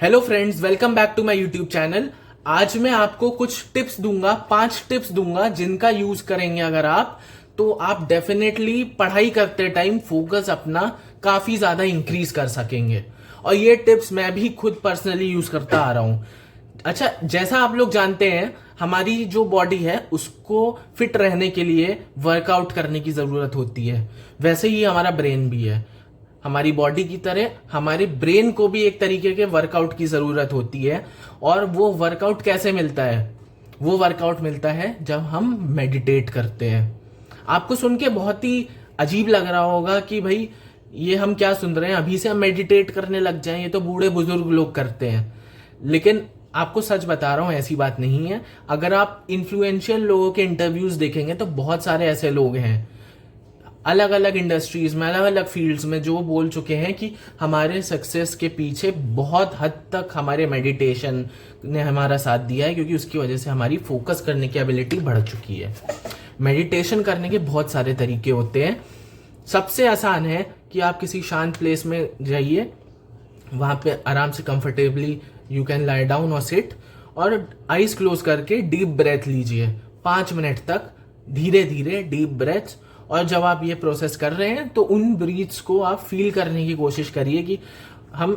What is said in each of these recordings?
Hello friends, welcome back to my YouTube channel. आज मैं आपको कुछ टिप्स दूंगा, 5 टिप्स दूंगा जिनका यूज करेंगे अगर आप, तो आप डेफिनेटली पढ़ाई करते टाइम फोकस अपना काफी ज्यादा इंक्रीज कर सकेंगे। और ये टिप्स मैं भी खुद पर्सनली यूज करता आ रहा हूं। अच्छा, जैसा आप लोग जानते हैं, हमारी जो बॉडी है उसको फिट रहने के लिए वर्कआउट करने की जरूरत होती है। वैसे ही हमारा ब्रेन भी है। हमारी बॉडी की तरह हमारे ब्रेन को भी एक तरीके के वर्कआउट की जरूरत होती है। और वो वर्कआउट कैसे मिलता है? वो वर्कआउट मिलता है जब हम मेडिटेट करते हैं। आपको सुन के बहुत ही अजीब लग रहा होगा कि भाई ये हम क्या सुन रहे हैं, अभी से हम मेडिटेट करने लग जाएं, ये तो बूढ़े बुजुर्ग लोग करते हैं। लेकिन आपको सच बता रहा हूं, ऐसी बात नहीं है। अगर आप इन्फ्लुएंशियल लोगों के इंटरव्यूज देखेंगे तो बहुत सारे ऐसे लोग हैं अलग अलग इंडस्ट्रीज में, अलग अलग फील्ड्स में, जो बोल चुके हैं कि हमारे सक्सेस के पीछे बहुत हद तक हमारे मेडिटेशन ने हमारा साथ दिया है, क्योंकि उसकी वजह से हमारी फोकस करने की एबिलिटी बढ़ चुकी है। मेडिटेशन करने के बहुत सारे तरीके होते हैं। सबसे आसान है कि आप किसी शांत प्लेस में जाइए, वहां पे आराम से comfortably you can lie down और सिट, और आईज क्लोज करके डीप ब्रेथ लीजिए 5 मिनट तक, धीरे धीरे डीप ब्रेथ। और जब आप ये प्रोसेस कर रहे हैं तो उन ब्रीथ्स को आप फील करने की कोशिश करिए कि हम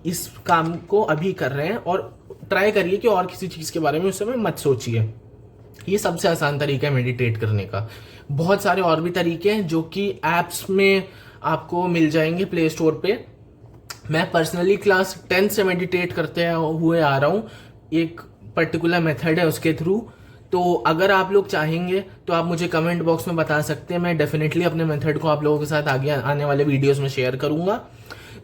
इस काम को अभी कर रहे हैं, और ट्राई करिए कि और किसी चीज के बारे में उस समय मत सोचिए। ये सबसे आसान तरीका है मेडिटेट करने का। बहुत सारे और भी तरीके हैं जो कि एप्स में आपको मिल जाएंगे प्ले स्टोर पे। मैं पर्सनली क्लास 10 से मेडिटेट करते हुए आ रहा हूँ। एक पर्टिकुलर मेथड है उसके थ्रू। तो अगर आप लोग चाहेंगे तो आप मुझे कमेंट बॉक्स में बता सकते हैं। मैं डेफिनेटली अपने मेथड को आप लोगों के साथ आगे आने वाले वीडियोस में शेयर करूंगा।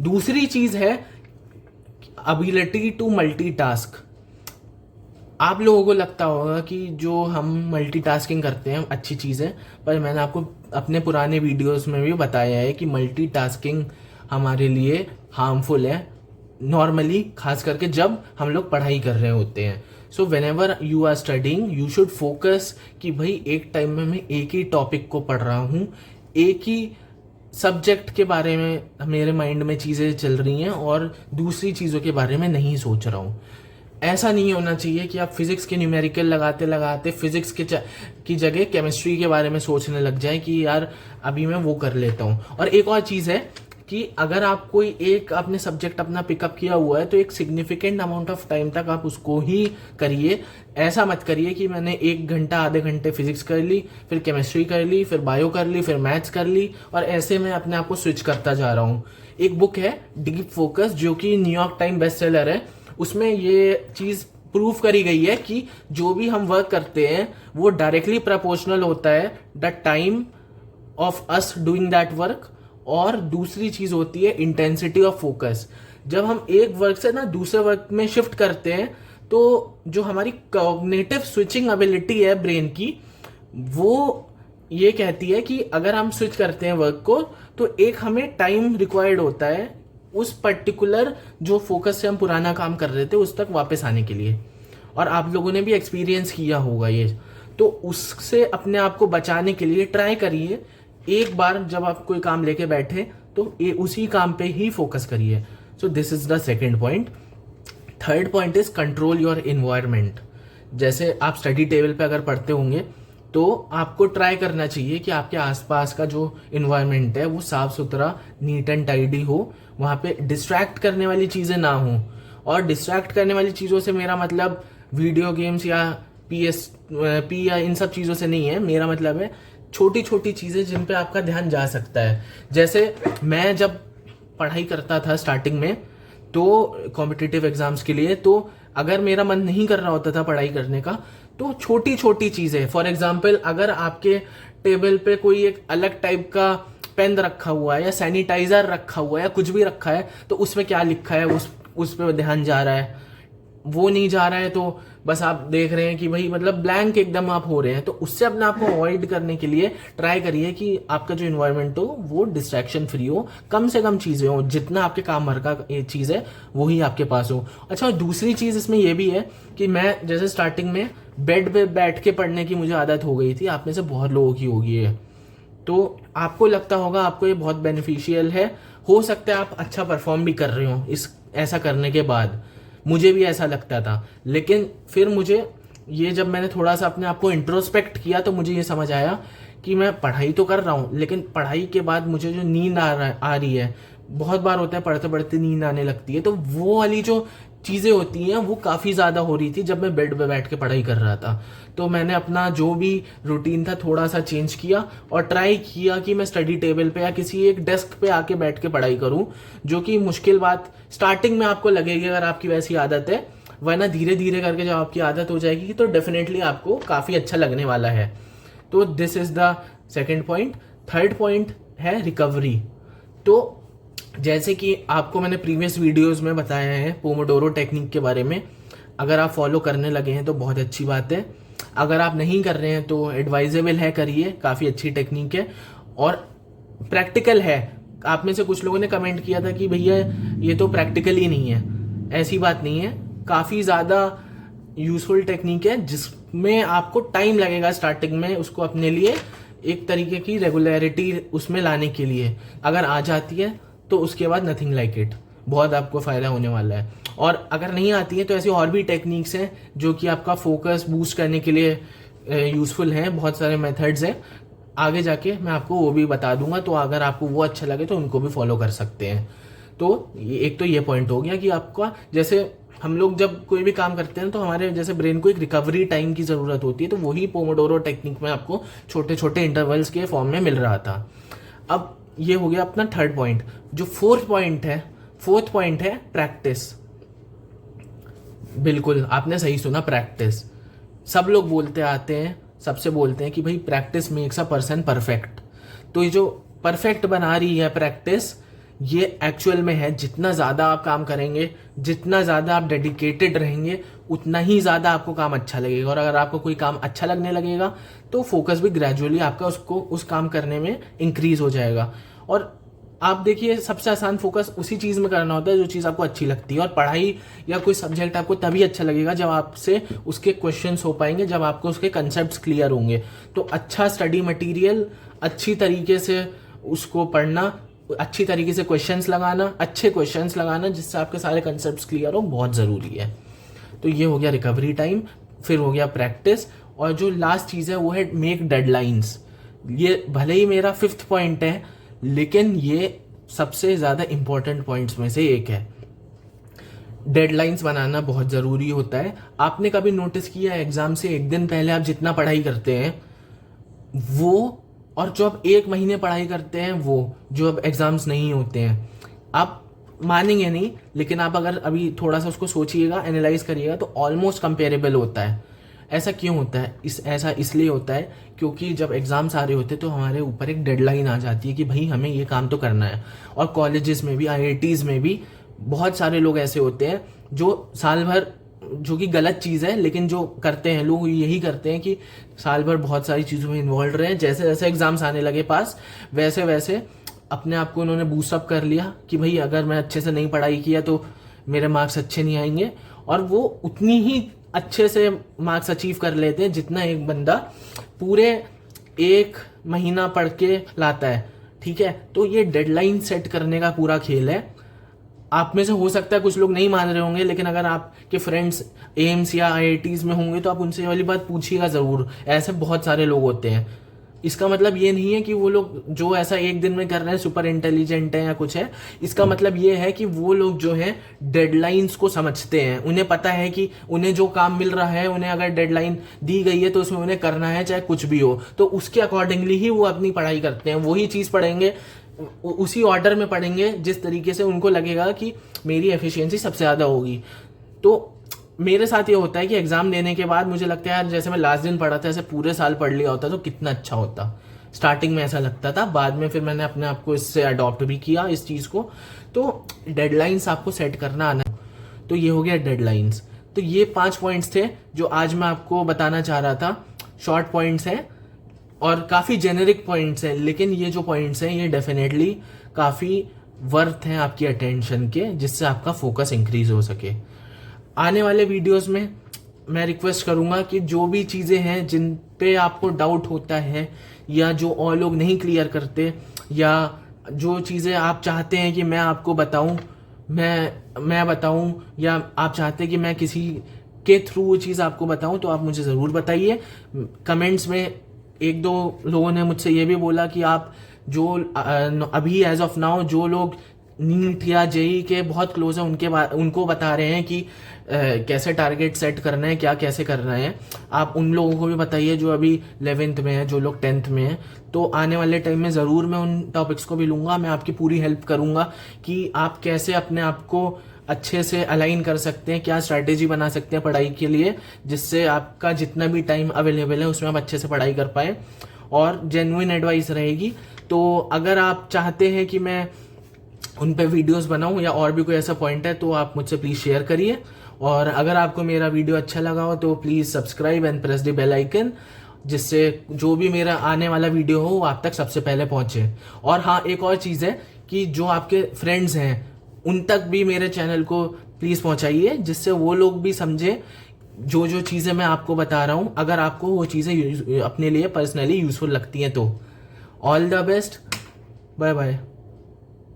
दूसरी चीज है एबिलिटी टू मल्टीटास्क। आप लोगों को लगता होगा कि जो हम मल्टीटास्किंग करते हैं अच्छी चीज है, पर मैंने आपको अपने पुराने वीडियोस में भी बताया है कि मल्टीटास्किंग हमारे लिए हार्मफुल है नॉर्मली, खास करके जब हम लोग पढ़ाई कर रहे होते हैं। So whenever you are studying you should focus कि भाई एक टाइम में मैं एक ही टॉपिक को पढ़ रहा हूँ, एक ही सब्जेक्ट के बारे में मेरे माइंड में चीज़ें चल रही हैं और दूसरी चीज़ों के बारे में नहीं सोच रहा हूँ। ऐसा नहीं होना चाहिए कि आप फिजिक्स के न्यूमेरिकल लगाते लगाते फिजिक्स की जगह केमिस्ट्री के बारे में सोचने लग जाए कि यार अभी मैं वो कर लेता हूँ। और एक और चीज़ है कि अगर आप कोई एक आपने सब्जेक्ट अपना पिकअप किया हुआ है तो एक सिग्निफिकेंट अमाउंट ऑफ टाइम तक आप उसको ही करिए। ऐसा मत करिए कि मैंने 1 घंटा आधे घंटे फिजिक्स कर ली, फिर केमिस्ट्री कर ली, फिर बायो कर ली, फिर मैथ्स कर ली, और ऐसे मैं अपने आप को स्विच करता जा रहा हूँ। एक बुक है डीप फोकस जो कि न्यूयॉर्क टाइम बेस्ट सेलर है। उसमें ये चीज प्रूव करी गई है कि जो भी हम वर्क करते हैं वो डायरेक्टली प्रोपोर्शनल होता है the time of us doing that work. और दूसरी चीज होती है इंटेंसिटी ऑफ फोकस। जब हम एक वर्क से ना दूसरे वर्क में शिफ्ट करते हैं तो जो हमारी कॉग्निटिव स्विचिंग एबिलिटी है ब्रेन की, वो ये कहती है कि अगर हम स्विच करते हैं वर्क को तो एक हमें टाइम रिक्वायर्ड होता है उस पर्टिकुलर जो फोकस से हम पुराना काम कर रहे थे उस तक वापस आने के लिए। और आप लोगों ने भी एक्सपीरियंस किया होगा ये। तो उससे अपने आप को बचाने के लिए ट्राई करिए, एक बार जब आप कोई काम लेके बैठे तो उसी काम पे ही फोकस करिए। So this is the second point. Third point is control your environment. जैसे आप स्टडी टेबल पे अगर पढ़ते होंगे तो आपको ट्राई करना चाहिए कि आपके आसपास का जो इन्वायरमेंट है वो साफ सुथरा, नीट एंड टाइडी हो। वहां पे डिस्ट्रैक्ट करने वाली चीजें ना हो। और डिस्ट्रैक्ट करने वाली चीजों से मेरा मतलब वीडियो गेम्स या पी या इन सब चीजों से नहीं है। मेरा मतलब है छोटी छोटी चीजें जिन पे आपका ध्यान जा सकता है। जैसे मैं जब पढ़ाई करता था स्टार्टिंग में तो कॉम्पिटिटिव एग्जाम्स के लिए, तो अगर मेरा मन नहीं कर रहा होता था पढ़ाई करने का तो छोटी छोटी चीजें, फॉर एग्जाम्पल अगर आपके टेबल पे कोई एक अलग टाइप का पेन रखा हुआ है या सैनिटाइजर रखा हुआ है या कुछ भी रखा है, तो उसमें क्या लिखा है उस पे ध्यान जा रहा है। वो नहीं जा रहा है तो बस आप देख रहे हैं कि भाई मतलब ब्लैंक एकदम आप हो रहे हैं। तो उससे अपने आप को अवॉइड करने के लिए ट्राई करिए कि आपका जो इन्वायरमेंट हो वो डिस्ट्रैक्शन फ्री हो, कम से कम चीजें हो, जितना आपके काम भर का ये चीज है वो ही आपके पास हो। अच्छा, दूसरी चीज इसमें यह भी है कि मैं जैसे स्टार्टिंग में बेड पे बैठ के पढ़ने की मुझे आदत हो गई थी, आप में से बहुत लोगों की होगी है, तो आपको लगता होगा आपको ये बहुत बेनिफिशियल है। हो सकता है आप अच्छा परफॉर्म भी कर रहे हो इस ऐसा करने के बाद। मुझे भी ऐसा लगता था, लेकिन फिर मुझे ये जब मैंने थोड़ा सा अपने आप को इंट्रोस्पेक्ट किया तो मुझे ये समझ आया कि मैं पढ़ाई तो कर रहा हूँ, लेकिन पढ़ाई के बाद मुझे जो नींद आ रही है, बहुत बार होता है पढ़ते पढ़ते नींद आने लगती है, तो वो वाली जो चीज़ें होती हैं वो काफ़ी ज़्यादा हो रही थी जब मैं बेड पे बैठ के पढ़ाई कर रहा था। तो मैंने अपना जो भी रूटीन था थोड़ा सा चेंज किया और ट्राई किया कि मैं स्टडी टेबल पे या किसी एक डेस्क पे आके बैठ के पढ़ाई करूं, जो कि मुश्किल बात स्टार्टिंग में आपको लगेगी अगर आपकी वैसी आदत है, वरना धीरे धीरे करके जब आपकी आदत हो जाएगी तो डेफिनेटली आपको काफ़ी अच्छा लगने वाला है। तो this is the second point. Third point है रिकवरी। तो जैसे कि आपको मैंने प्रीवियस वीडियोस में बताया है पोमोडोरो टेक्निक के बारे में, अगर आप फॉलो करने लगे हैं तो बहुत अच्छी बात है, अगर आप नहीं कर रहे हैं तो एडवाइजेबल है, करिए, काफ़ी अच्छी टेक्निक है और प्रैक्टिकल है। आप में से कुछ लोगों ने कमेंट किया था कि भैया ये तो प्रैक्टिकल ही नहीं है, ऐसी बात नहीं है, काफ़ी ज़्यादा यूजफुल टेक्निक है जिसमें आपको टाइम लगेगा स्टार्टिंग में उसको अपने लिए एक तरीके की रेगुलरिटी उसमें लाने के लिए। अगर आ जाती है तो उसके बाद नथिंग लाइक इट, बहुत आपको फ़ायदा होने वाला है। और अगर नहीं आती है तो ऐसी और भी टेक्निक्स हैं जो कि आपका फोकस बूस्ट करने के लिए यूज़फुल हैं, बहुत सारे मेथड्स हैं, आगे जाके मैं आपको वो भी बता दूंगा, तो अगर आपको वो अच्छा लगे तो उनको भी फॉलो कर सकते हैं। तो एक तो ये पॉइंट हो गया कि आपका, जैसे हम लोग जब कोई भी काम करते हैं तो हमारे जैसे ब्रेन को एक रिकवरी टाइम की ज़रूरत होती है, तो वही पोमोडोरो टेक्निक में आपको छोटे छोटे इंटरवल्स के फॉर्म में मिल रहा था। अब ये हो गया अपना थर्ड पॉइंट। जो फोर्थ पॉइंट है प्रैक्टिस। बिल्कुल आपने सही सुना, प्रैक्टिस। सब लोग सबसे बोलते हैं कि भाई practice makes a person perfect. तो ये जो परफेक्ट बना रही है प्रैक्टिस, ये एक्चुअल में है, जितना ज़्यादा आप काम करेंगे, जितना ज़्यादा आप डेडिकेटेड रहेंगे, उतना ही ज़्यादा आपको काम अच्छा लगेगा। और अगर आपको कोई काम अच्छा लगने लगेगा तो फोकस भी ग्रेजुअली आपका उस काम करने में इंक्रीज हो जाएगा। और आप देखिए, सबसे आसान फोकस उसी चीज़ में करना होता है जो चीज़ आपको अच्छी लगती है। और पढ़ाई या कोई सब्जेक्ट आपको तभी अच्छा लगेगा जब आपसे उसके क्वेश्चंस हो पाएंगे, जब आपको उसके कंसेप्ट्स क्लियर होंगे। तो अच्छा स्टडी मटेरियल, अच्छी तरीके से उसको पढ़ना, अच्छी तरीके से अच्छे क्वेश्चंस लगाना जिससे आपके सारे कंसेप्ट्स क्लियर हो, बहुत ज़रूरी है। तो ये हो गया रिकवरी टाइम, फिर हो गया प्रैक्टिस, और जो लास्ट चीज़ है वो है मेक डेडलाइंस। ये भले ही मेरा फिफ्थ पॉइंट है, लेकिन ये सबसे ज़्यादा इंपॉर्टेंट पॉइंट्स में से एक है। डेडलाइंस बनाना बहुत ज़रूरी होता है। आपने कभी नोटिस किया एग्ज़ाम से एक दिन पहले आप जितना पढ़ाई करते हैं वो, और जो आप एक महीने पढ़ाई करते हैं वो, जो अब एग्ज़ाम्स नहीं होते हैं, आप मानेंगे नहीं, लेकिन आप अगर अभी थोड़ा सा उसको सोचिएगा, एनालाइज करिएगा, तो ऑलमोस्ट कंपेरेबल होता है। ऐसा क्यों होता है? ऐसा इसलिए होता है क्योंकि जब एग्ज़ाम्स आ रहे होते हैं तो हमारे ऊपर एक डेडलाइन आ जाती है कि भाई हमें ये काम तो करना है। और कॉलेजेस में भी, IITs में भी बहुत सारे लोग ऐसे होते हैं जो साल भर, जो कि गलत चीज़ है, लेकिन जो करते हैं लोग यही करते हैं कि साल भर बहुत सारी चीज़ों में इन्वॉल्व रहे, जैसे जैसे एग्ज़ाम्स आने लगे पास, वैसे वैसे अपने आप को उन्होंने बूस्टअप कर लिया कि भाई अगर मैं अच्छे से नहीं पढ़ाई किया तो मेरे मार्क्स अच्छे नहीं आएंगे। और वो उतनी ही अच्छे से मार्क्स अचीव कर लेते हैं जितना एक बंदा पूरे एक महीना पढ़ के लाता है। ठीक है, तो ये डेडलाइन सेट करने का पूरा खेल है। आप में से हो सकता है कुछ लोग नहीं मान रहे होंगे, लेकिन अगर आपके फ्रेंड्स एम्स या IITs में होंगे तो आप उनसे वाली बात पूछिएगा ज़रूर। ऐसे बहुत सारे लोग होते हैं। इसका मतलब ये नहीं है कि वो लोग जो ऐसा एक दिन में कर रहे हैं सुपर इंटेलिजेंट है या कुछ है। इसका मतलब ये है कि वो लोग जो है डेडलाइंस को समझते हैं। उन्हें पता है कि उन्हें जो काम मिल रहा है, उन्हें अगर डेडलाइन दी गई है तो उसमें उन्हें करना है, चाहे कुछ भी हो। तो उसके अकॉर्डिंगली ही वो अपनी पढ़ाई करते हैं। वही चीज़ पढ़ेंगे, उसी ऑर्डर में पढ़ेंगे जिस तरीके से उनको लगेगा कि मेरी एफिशिएंसी सबसे ज़्यादा होगी। तो मेरे साथ ये होता है कि एग्जाम देने के बाद मुझे लगता है यार, जैसे मैं लास्ट दिन पढ़ा था ऐसे पूरे साल पढ़ लिया होता तो कितना अच्छा होता। स्टार्टिंग में ऐसा लगता था, बाद में फिर मैंने अपने आप को इससे अडॉप्ट भी किया इस चीज़ को। तो डेडलाइंस आपको सेट करना आना। तो ये हो गया डेडलाइंस। तो ये 5 पॉइंट्स थे जो आज मैं आपको बताना चाह रहा था। शॉर्ट पॉइंट्स हैं और काफ़ी जेनेरिक पॉइंट्स हैं, लेकिन ये जो पॉइंट्स हैं ये डेफिनेटली काफ़ी वर्थ हैं आपकी अटेंशन के, जिससे आपका फोकस इंक्रीज हो सके। आने वाले वीडियोस में मैं रिक्वेस्ट करूंगा कि जो भी चीज़ें हैं जिन पे आपको डाउट होता है, या जो और लोग नहीं क्लियर करते, या जो चीज़ें आप चाहते हैं कि मैं आपको बताऊं, मैं बताऊं, या आप चाहते हैं कि मैं किसी के थ्रू वो चीज़ आपको बताऊं, तो आप मुझे ज़रूर बताइए कमेंट्स में। एक दो लोगों ने मुझसे ये भी बोला कि आप जो अभी एज ऑफ नाउ जो लोग नीट या जेई के बहुत क्लोज है उनको बता रहे हैं कि कैसे टारगेट सेट करना है, क्या कैसे करना है। आप उन लोगों को भी बताइए जो अभी 11th में है, जो लोग 10th में है। तो आने वाले टाइम में ज़रूर मैं उन टॉपिक्स को भी लूँगा, मैं आपकी पूरी हेल्प करूँगा कि आप कैसे अपने आप को अच्छे से अलाइन कर सकते हैं, क्या स्ट्रैटेजी बना सकते हैं पढ़ाई के लिए, जिससे आपका जितना भी टाइम अवेलेबल है उसमें आप अच्छे से पढ़ाई कर पाए और जेन्युइन एडवाइस रहेगी। तो अगर आप चाहते हैं कि मैं उन पे वीडियोस बनाऊं या और भी कोई ऐसा पॉइंट है, तो आप मुझसे प्लीज़ शेयर करिए। और अगर आपको मेरा वीडियो अच्छा लगा हो तो please subscribe and press the bell icon, जिससे जो भी मेरा आने वाला वीडियो हो वो आप तक सबसे पहले पहुंचे। और हाँ, एक और चीज़ है कि जो आपके फ्रेंड्स हैं उन तक भी मेरे चैनल को प्लीज़ पहुंचाइए, जिससे वो लोग भी समझे जो जो चीज़ें मैं आपको बता रहा हूँ, अगर आपको वो चीज़ें अपने लिए पर्सनली यूज़फुल लगती हैं तो। All the best, bye bye.